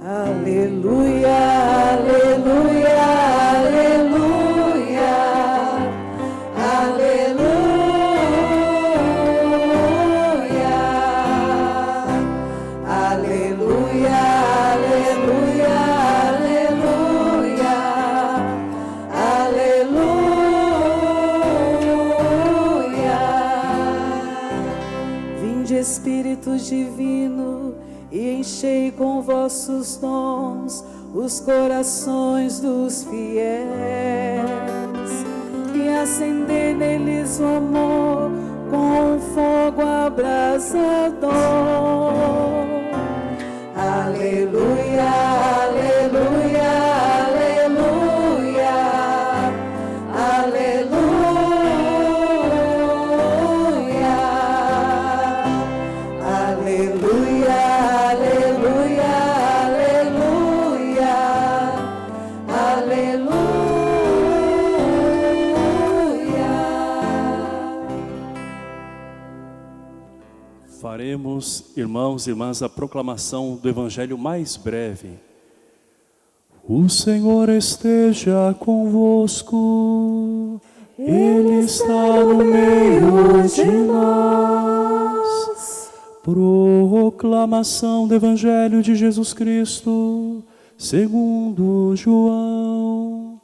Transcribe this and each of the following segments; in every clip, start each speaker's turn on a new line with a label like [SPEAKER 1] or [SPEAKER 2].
[SPEAKER 1] Aleluia, aleluia, aleluia, aleluia, aleluia, aleluia, aleluia, aleluia. Vinde, Espírito Divino, e enchei com vossos dons os corações dos fiéis, e acendei neles o amor com um fogo abrasador. Aleluia, aleluia, aleluia, aleluia, aleluia.
[SPEAKER 2] Faremos, irmãos e irmãs, a proclamação do Evangelho mais breve. O Senhor esteja convosco, Ele está no meio de nós. Proclamação do Evangelho de Jesus Cristo, segundo João.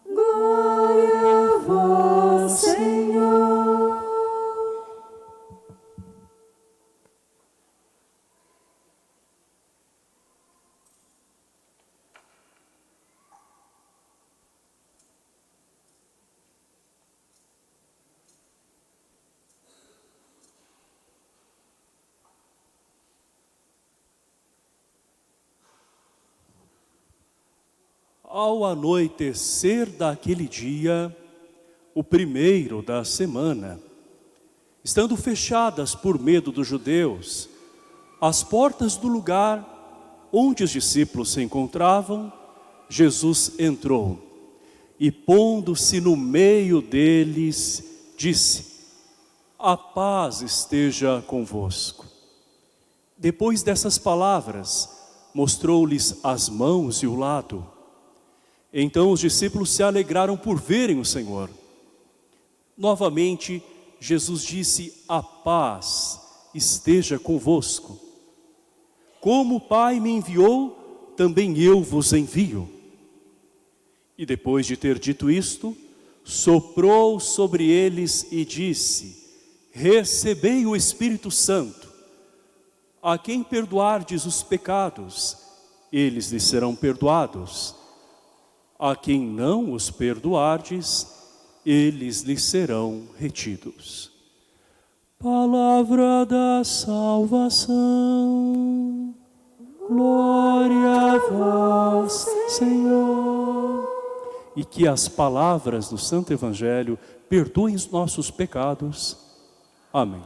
[SPEAKER 1] Glória a vós, Senhor.
[SPEAKER 2] Ao anoitecer daquele dia, o primeiro da semana, estando fechadas por medo dos judeus, as portas do lugar onde os discípulos se encontravam, Jesus entrou e, pondo-se no meio deles, disse: a paz esteja convosco. Depois dessas palavras, mostrou-lhes as mãos e o lado. Então os discípulos se alegraram por verem o Senhor. Novamente, Jesus disse: a paz esteja convosco. Como o Pai me enviou, também eu vos envio. E depois de ter dito isto, soprou sobre eles e disse: recebei o Espírito Santo. A quem perdoardes os pecados, eles lhes serão perdoados. A quem não os perdoardes, eles lhes serão retidos. Palavra da salvação. Glória a vós, Senhor. E que as palavras do Santo Evangelho perdoem os nossos pecados. Amém.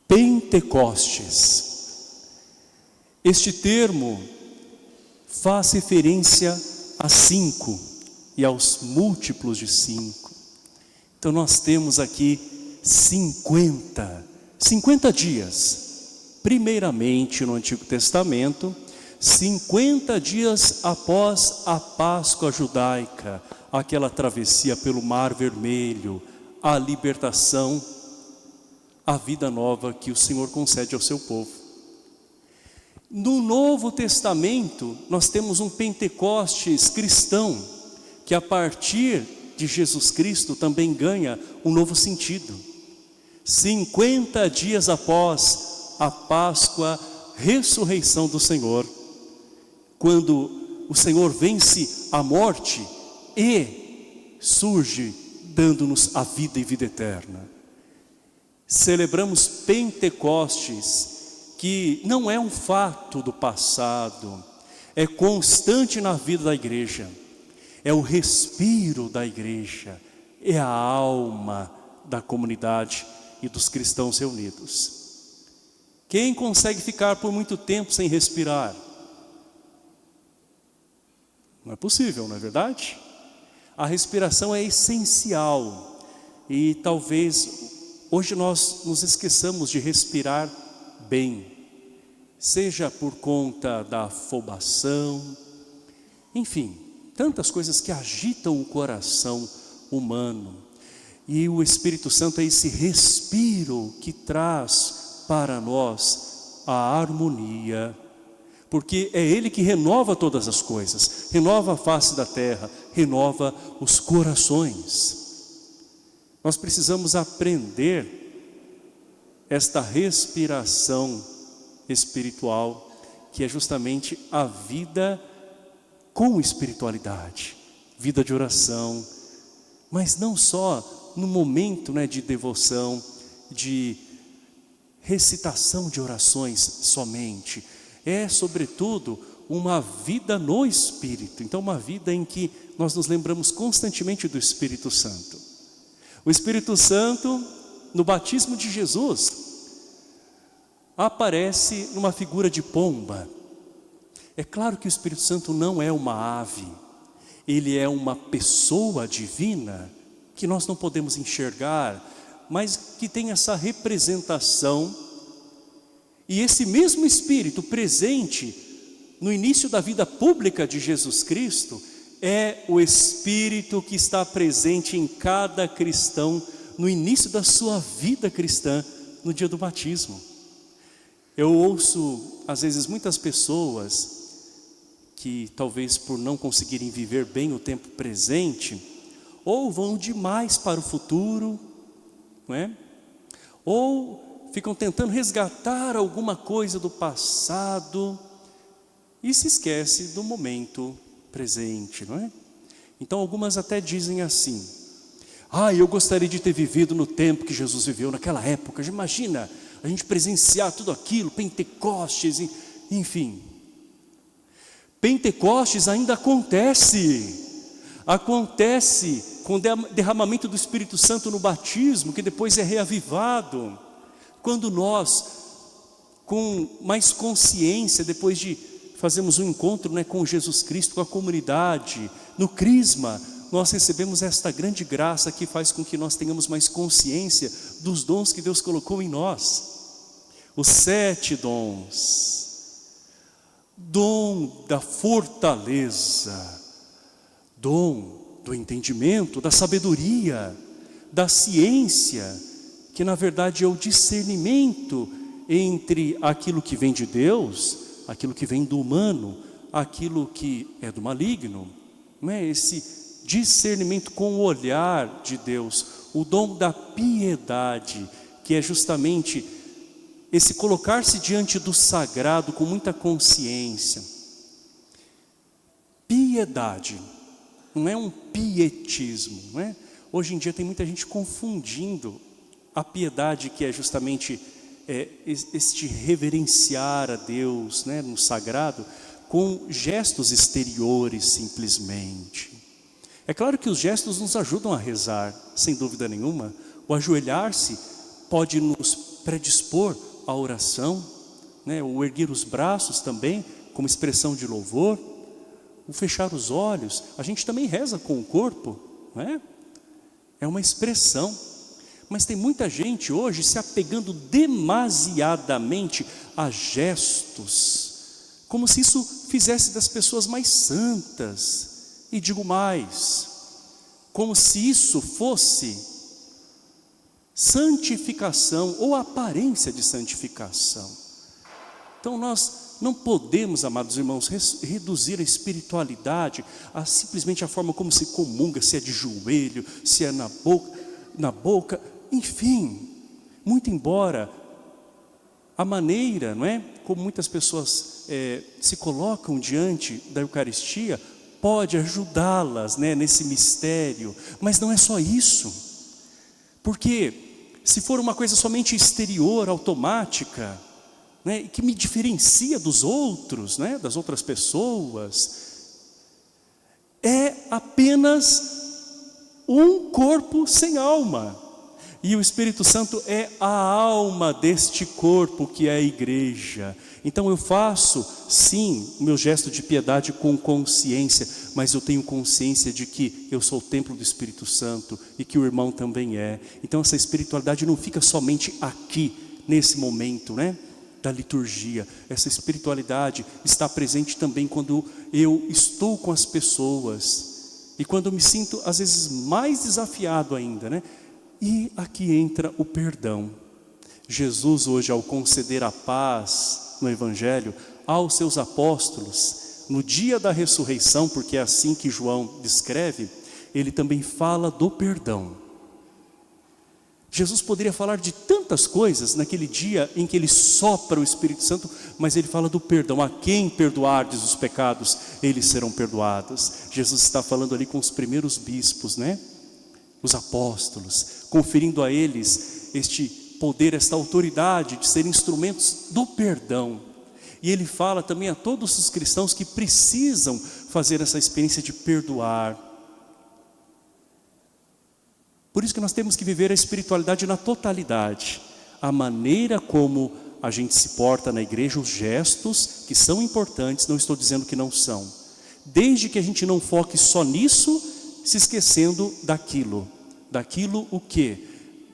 [SPEAKER 2] Pentecostes. Este termo faz referência a 5 e aos múltiplos de 5. Então nós temos aqui 50 dias. Primeiramente no Antigo Testamento, 50 dias após a Páscoa judaica, aquela travessia pelo Mar Vermelho, a libertação, a vida nova que o Senhor concede ao seu povo. No Novo Testamento, nós temos um Pentecostes cristão, que a partir de Jesus Cristo também ganha um novo sentido. 50 dias após a Páscoa, ressurreição do Senhor, quando o Senhor vence a morte e surge dando-nos a vida e vida eterna. Celebramos Pentecostes, que não é um fato do passado, é constante na vida da igreja, é o respiro da igreja, é a alma da comunidade e dos cristãos reunidos. Quem consegue ficar por muito tempo sem respirar? Não é possível, não é verdade? A respiração é essencial e talvez hoje nós nos esqueçamos de respirar bem, seja por conta da afobação, enfim, tantas coisas que agitam o coração humano. E o Espírito Santo é esse respiro que traz para nós a harmonia, porque é Ele que renova todas as coisas, renova a face da terra, renova os corações. Nós precisamos aprender esta respiração espiritual, que é justamente a vida com espiritualidade, vida de oração, mas não só no momento, né, de devoção, de recitação de orações somente, é sobretudo uma vida no Espírito. Então uma vida em que nós nos lembramos constantemente do Espírito Santo. O Espírito Santo, no batismo de Jesus, aparece numa figura de pomba. É claro que o Espírito Santo não é uma ave, ele é uma pessoa divina que nós não podemos enxergar, mas que tem essa representação. E esse mesmo Espírito presente no início da vida pública de Jesus Cristo é o Espírito que está presente em cada cristão no início da sua vida cristã, no dia do batismo. Eu ouço às vezes muitas pessoas que talvez por não conseguirem viver bem o tempo presente, ou vão demais para o futuro, não é? Ou ficam tentando resgatar alguma coisa do passado e se esquece do momento presente, não é? Então algumas até dizem assim: eu gostaria de ter vivido no tempo que Jesus viveu, naquela época. Imagina a gente presenciar tudo aquilo, Pentecostes, enfim. Pentecostes ainda acontece com o derramamento do Espírito Santo no batismo, que depois é reavivado. Quando nós, com mais consciência, depois de fazermos um encontro, né, com Jesus Cristo, com a comunidade, no Crisma, nós recebemos esta grande graça que faz com que nós tenhamos mais consciência dos dons que Deus colocou em nós. Os 7 dons. Dom da fortaleza, dom do entendimento, da sabedoria, da ciência, que na verdade é o discernimento entre aquilo que vem de Deus, aquilo que vem do humano, aquilo que é do maligno, não é? Esse discernimento com o olhar de Deus, o dom da piedade, que é justamente esse colocar-se diante do sagrado com muita consciência. Piedade, não é um pietismo, não é? Hoje em dia tem muita gente confundindo a piedade, que é justamente este reverenciar a Deus, né, no sagrado, com gestos exteriores simplesmente. É claro que os gestos nos ajudam a rezar, sem dúvida nenhuma. O ajoelhar-se pode nos predispor à oração, né? O erguer os braços também, como expressão de louvor. O fechar os olhos, a gente também reza com o corpo, não é? É uma expressão. Mas tem muita gente hoje se apegando demasiadamente a gestos, como se isso fizesse das pessoas mais santas. E digo mais, como se isso fosse santificação ou aparência de santificação. Então nós não podemos, amados irmãos, reduzir a espiritualidade a simplesmente a forma como se comunga, se é de joelho, se é na boca, enfim. Muito embora a maneira, não é, como muitas pessoas se colocam diante da Eucaristia pode ajudá-las, né, nesse mistério, mas não é só isso. Porque se for uma coisa somente exterior, automática, né, que me diferencia dos outros, né, das outras pessoas, é apenas um corpo sem alma. E o Espírito Santo é a alma deste corpo que é a igreja. Então eu faço, sim, o meu gesto de piedade com consciência, mas eu tenho consciência de que eu sou o templo do Espírito Santo e que o irmão também é. Então essa espiritualidade não fica somente aqui, nesse momento, né, da liturgia. Essa espiritualidade está presente também quando eu estou com as pessoas e quando eu me sinto às vezes mais desafiado ainda, né? E aqui entra o perdão. Jesus hoje, ao conceder a paz no Evangelho aos seus apóstolos, no dia da ressurreição, porque é assim que João descreve, ele também fala do perdão. Jesus poderia falar de tantas coisas naquele dia em que ele sopra o Espírito Santo, mas ele fala do perdão. A quem perdoardes os pecados, eles serão perdoados. Jesus está falando ali com os primeiros bispos, né? Os apóstolos, conferindo a eles este poder, esta autoridade de ser instrumentos do perdão. E ele fala também a todos os cristãos que precisam fazer essa experiência de perdoar. Por isso que nós temos que viver a espiritualidade na totalidade. A maneira como a gente se porta na igreja, os gestos que são importantes, não estou dizendo que não são. Desde que a gente não foque só nisso, se esquecendo daquilo. Daquilo o quê?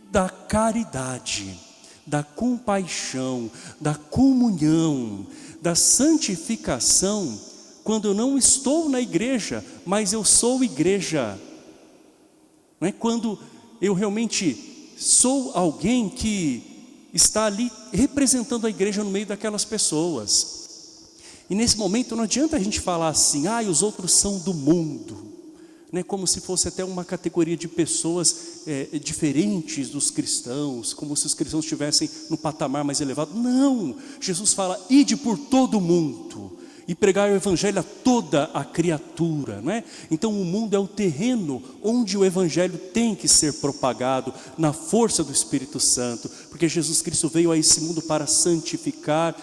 [SPEAKER 2] Da caridade, da compaixão, da comunhão, da santificação, quando eu não estou na igreja, mas eu sou igreja. Não é? Quando eu realmente sou alguém que está ali representando a igreja no meio daquelas pessoas. E nesse momento não adianta a gente falar assim, os outros são do mundo. Né, como se fosse até uma categoria de pessoas diferentes dos cristãos, como se os cristãos estivessem no patamar mais elevado. Não, Jesus fala, ide por todo o mundo e pregar o Evangelho a toda a criatura, não é? Então o mundo é o terreno onde o Evangelho tem que ser propagado na força do Espírito Santo, porque Jesus Cristo veio a esse mundo para santificar,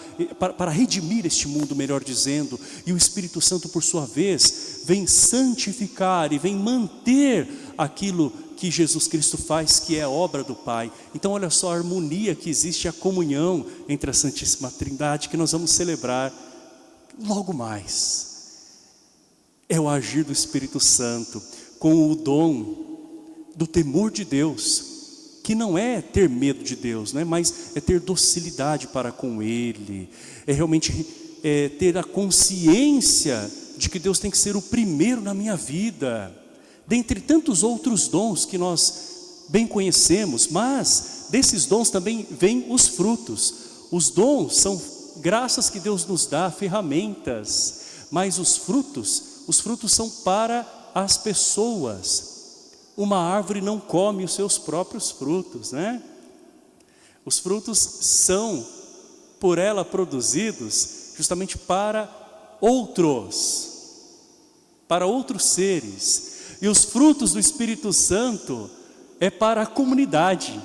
[SPEAKER 2] para redimir este mundo, melhor dizendo, e o Espírito Santo por sua vez vem santificar e vem manter aquilo que Jesus Cristo faz, que é a obra do Pai. Então olha só a harmonia que existe, a comunhão entre a Santíssima Trindade, que nós vamos celebrar logo mais. É o agir do Espírito Santo com o dom do temor de Deus, que não é ter medo de Deus, né? Mas é ter docilidade para com Ele, é realmente ter a consciência de que Deus tem que ser o primeiro na minha vida, dentre tantos outros dons que nós bem conhecemos. Mas desses dons também vêm os frutos. Os dons são graças que Deus nos dá, ferramentas, mas os frutos são para as pessoas. Uma árvore não come os seus próprios frutos, né? Os frutos são por ela produzidos justamente para outros seres. E os frutos do Espírito Santo é para a comunidade.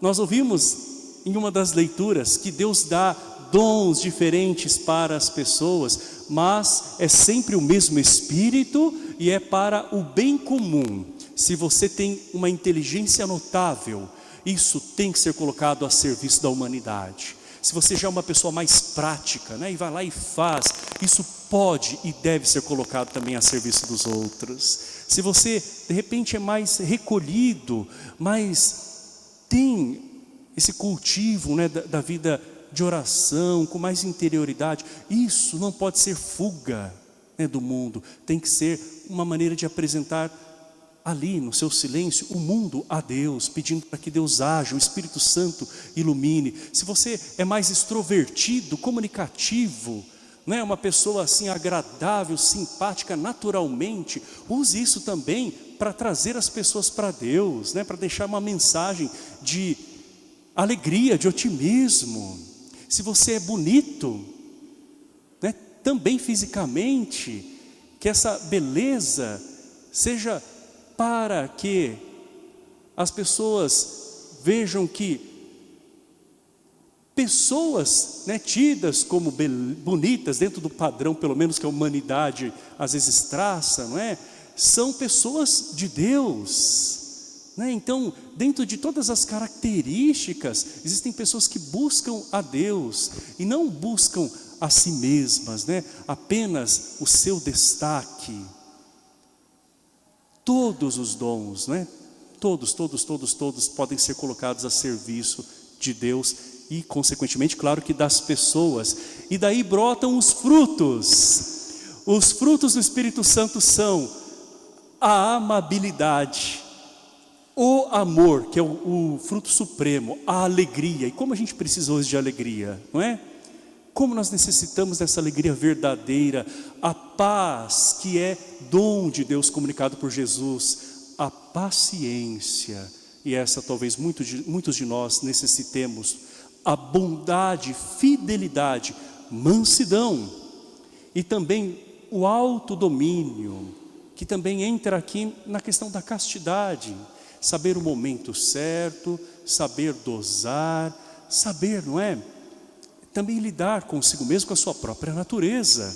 [SPEAKER 2] Nós ouvimos em uma das leituras que Deus dá dons diferentes para as pessoas, mas é sempre o mesmo Espírito e é para o bem comum. Se você tem uma inteligência notável, isso tem que ser colocado a serviço da humanidade. Se você já é uma pessoa mais prática, né, e vai lá e faz, isso pode e deve ser colocado também a serviço dos outros. Se você de repente é mais recolhido, mas tem esse cultivo, né, da vida de oração, com mais interioridade, isso não pode ser fuga, né, do mundo. Tem que ser uma maneira de apresentar ali no seu silêncio o mundo a Deus, pedindo para que Deus haja, o Espírito Santo ilumine. Se você é mais extrovertido, comunicativo, né, uma pessoa assim agradável, simpática naturalmente, use isso também para trazer as pessoas para Deus, né, para deixar uma mensagem de alegria, de otimismo. Se você é bonito, né, também fisicamente, que essa beleza seja para que as pessoas vejam que pessoas, né, tidas como bonitas, dentro do padrão pelo menos que a humanidade às vezes traça, não é? São pessoas de Deus, né? Então, dentro de todas as características, existem pessoas que buscam a Deus e não buscam a si mesmas, né? Apenas o seu destaque. Todos os dons, né? Todos podem ser colocados a serviço de Deus e, consequentemente, claro que das pessoas. E daí brotam os frutos. Os frutos do Espírito Santo são a amabilidade, o amor, que é o fruto supremo, a alegria. E como a gente precisa hoje de alegria, não é? Como nós necessitamos dessa alegria verdadeira, a paz que é dom de Deus comunicado por Jesus, a paciência, e essa talvez muitos de nós necessitemos, a bondade, fidelidade, mansidão, e também o autodomínio, que também entra aqui na questão da castidade, saber o momento certo, saber dosar, saber, não é? Também lidar consigo mesmo, com a sua própria natureza.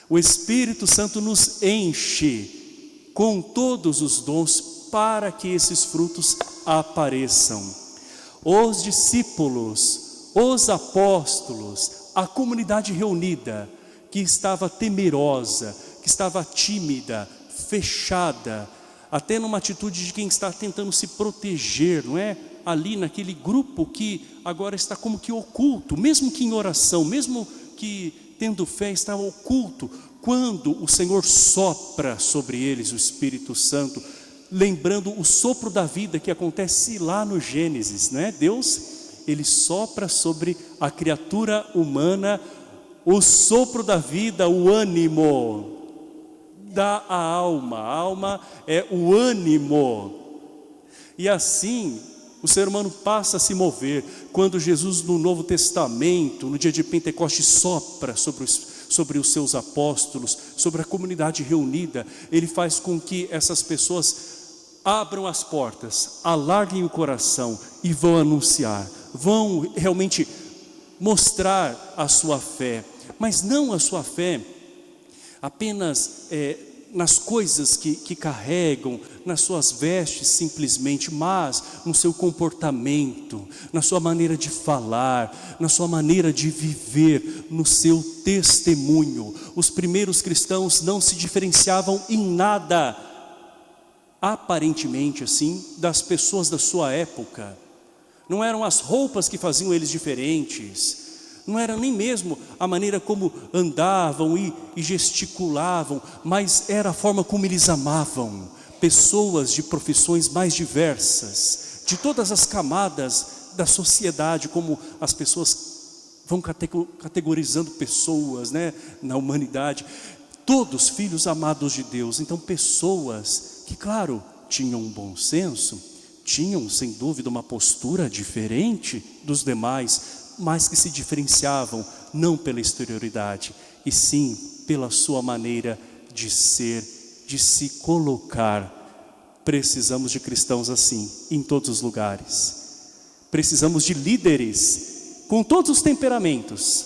[SPEAKER 2] O Espírito Santo nos enche com todos os dons para que esses frutos apareçam. Os discípulos, os apóstolos, a comunidade reunida, que estava temerosa, que estava tímida, fechada, até numa atitude de quem está tentando se proteger, não é? Ali naquele grupo que agora está como que oculto, mesmo que em oração, mesmo que tendo fé, está oculto. Quando o Senhor sopra sobre eles o Espírito Santo, lembrando o sopro da vida que acontece lá no Gênesis, né? Deus, Ele sopra sobre a criatura humana o sopro da vida, o ânimo, dá a alma é o ânimo. E assim, o ser humano passa a se mover. Quando Jesus no Novo Testamento, no dia de Pentecostes, sopra sobre os seus apóstolos, sobre a comunidade reunida, Ele faz com que essas pessoas abram as portas, alarguem o coração e vão anunciar, vão realmente mostrar a sua fé, mas não a sua fé apenas nas coisas que carregam, nas suas vestes simplesmente, mas no seu comportamento, na sua maneira de falar, na sua maneira de viver, no seu testemunho. Os primeiros cristãos não se diferenciavam em nada, aparentemente assim, das pessoas da sua época. Não eram as roupas que faziam eles diferentes, não era nem mesmo a maneira como andavam e gesticulavam, mas era a forma como eles amavam. Pessoas de profissões mais diversas, de todas as camadas da sociedade, como as pessoas vão categorizando pessoas, né, na humanidade. Todos filhos amados de Deus. Então pessoas que, claro, tinham um bom senso, tinham sem dúvida uma postura diferente dos demais, mas que se diferenciavam não pela exterioridade, e sim pela sua maneira de ser, de se colocar. Precisamos de cristãos assim, em todos os lugares. Precisamos de líderes com todos os temperamentos,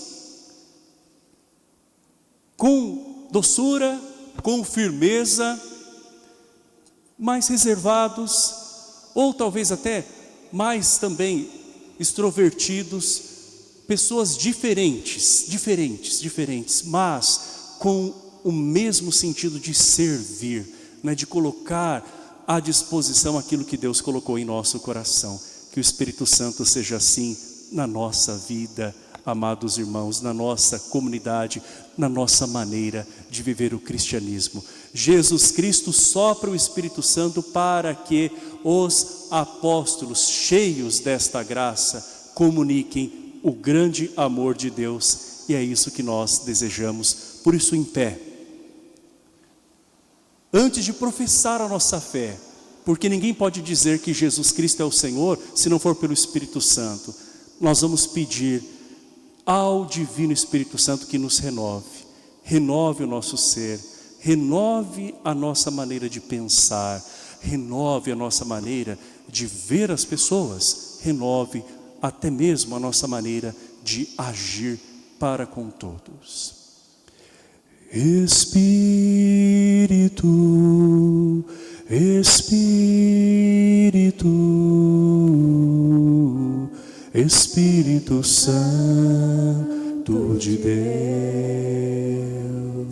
[SPEAKER 2] com doçura, com firmeza, mais reservados, ou talvez até mais também extrovertidos, pessoas diferentes, mas com o mesmo sentido de servir, né, de colocar à disposição aquilo que Deus colocou em nosso coração. Que o Espírito Santo seja assim na nossa vida, amados irmãos, na nossa comunidade, na nossa maneira de viver o cristianismo. Jesus Cristo sopra o Espírito Santo para que os apóstolos, cheios desta graça, comuniquem o grande amor de Deus, e é isso que nós desejamos. Por isso, em pé, antes de professar a nossa fé, porque ninguém pode dizer que Jesus Cristo é o Senhor se não for pelo Espírito Santo, nós vamos pedir ao Divino Espírito Santo que nos renove o nosso ser, renove a nossa maneira de pensar, renove a nossa maneira de ver as pessoas, renove até mesmo a nossa maneira de agir para com todos. Espírito, Espírito, Espírito Santo de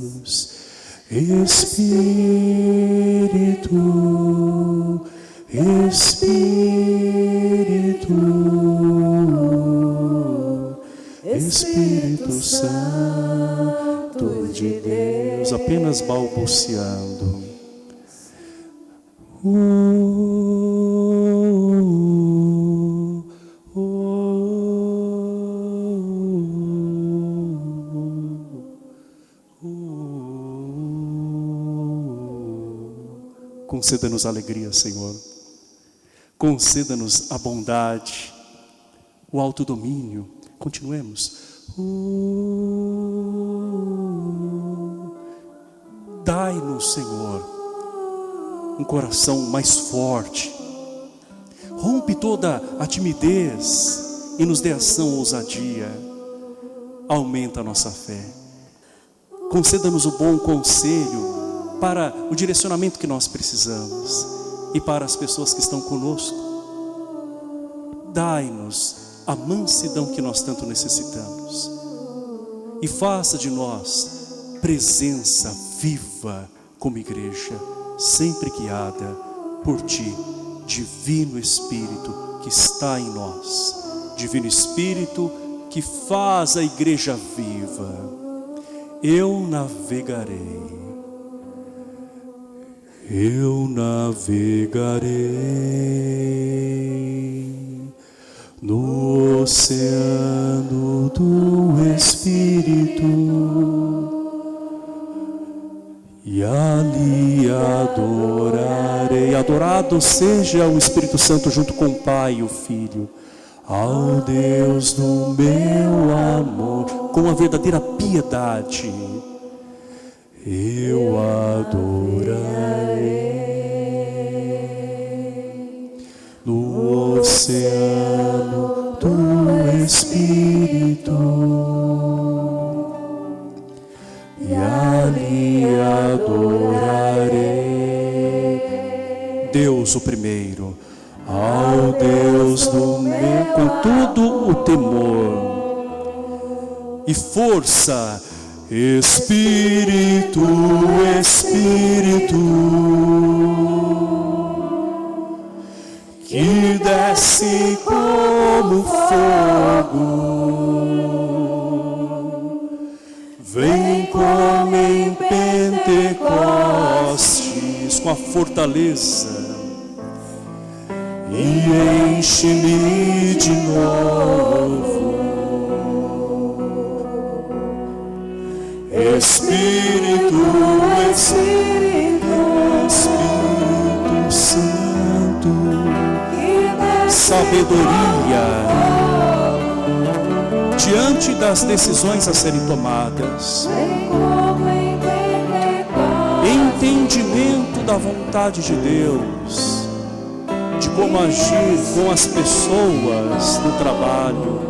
[SPEAKER 2] Deus, Espírito, Espírito Santo de Deus, apenas balbuciando. Conceda-nos alegria, Senhor. Conceda-nos a bondade, o autodomínio. Continuemos. Dai-nos, Senhor, um coração mais forte. Rompe toda a timidez e nos dê ação, ousadia. Aumenta a nossa fé. Conceda-nos o bom conselho para o direcionamento que nós precisamos e para as pessoas que estão conosco. Dai-nos a mansidão que nós tanto necessitamos e faça de nós presença viva como igreja, sempre guiada por Ti, Divino Espírito que está em nós, Divino Espírito que faz a igreja viva. Eu navegarei no oceano do Espírito e ali adorarei. Adorado seja o Espírito Santo junto com o Pai e o Filho, ao Deus do meu amor, com a verdadeira piedade. Eu adorarei no oceano do Espírito e ali adorarei Deus o primeiro, ao Deus do meu, com todo o temor e força. Espírito, Espírito, que desce como fogo, vem como em Pentecostes com a fortaleza e enche-me de novo. Espírito, Espírito, Espírito Santo, sabedoria diante das decisões a serem tomadas, entendimento da vontade de Deus, de como agir com as pessoas no trabalho.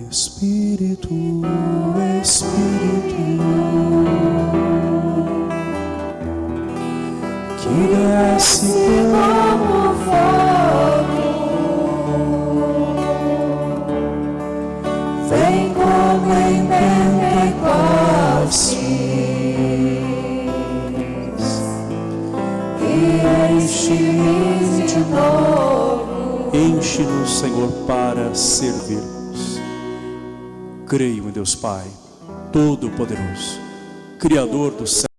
[SPEAKER 2] Espírito, Espírito, que desce como fogo, vem como em Pentecostes e enche-me de novo. Enche-nos, Senhor, para servir. Creio em Deus Pai, Todo-Poderoso, Criador do céu.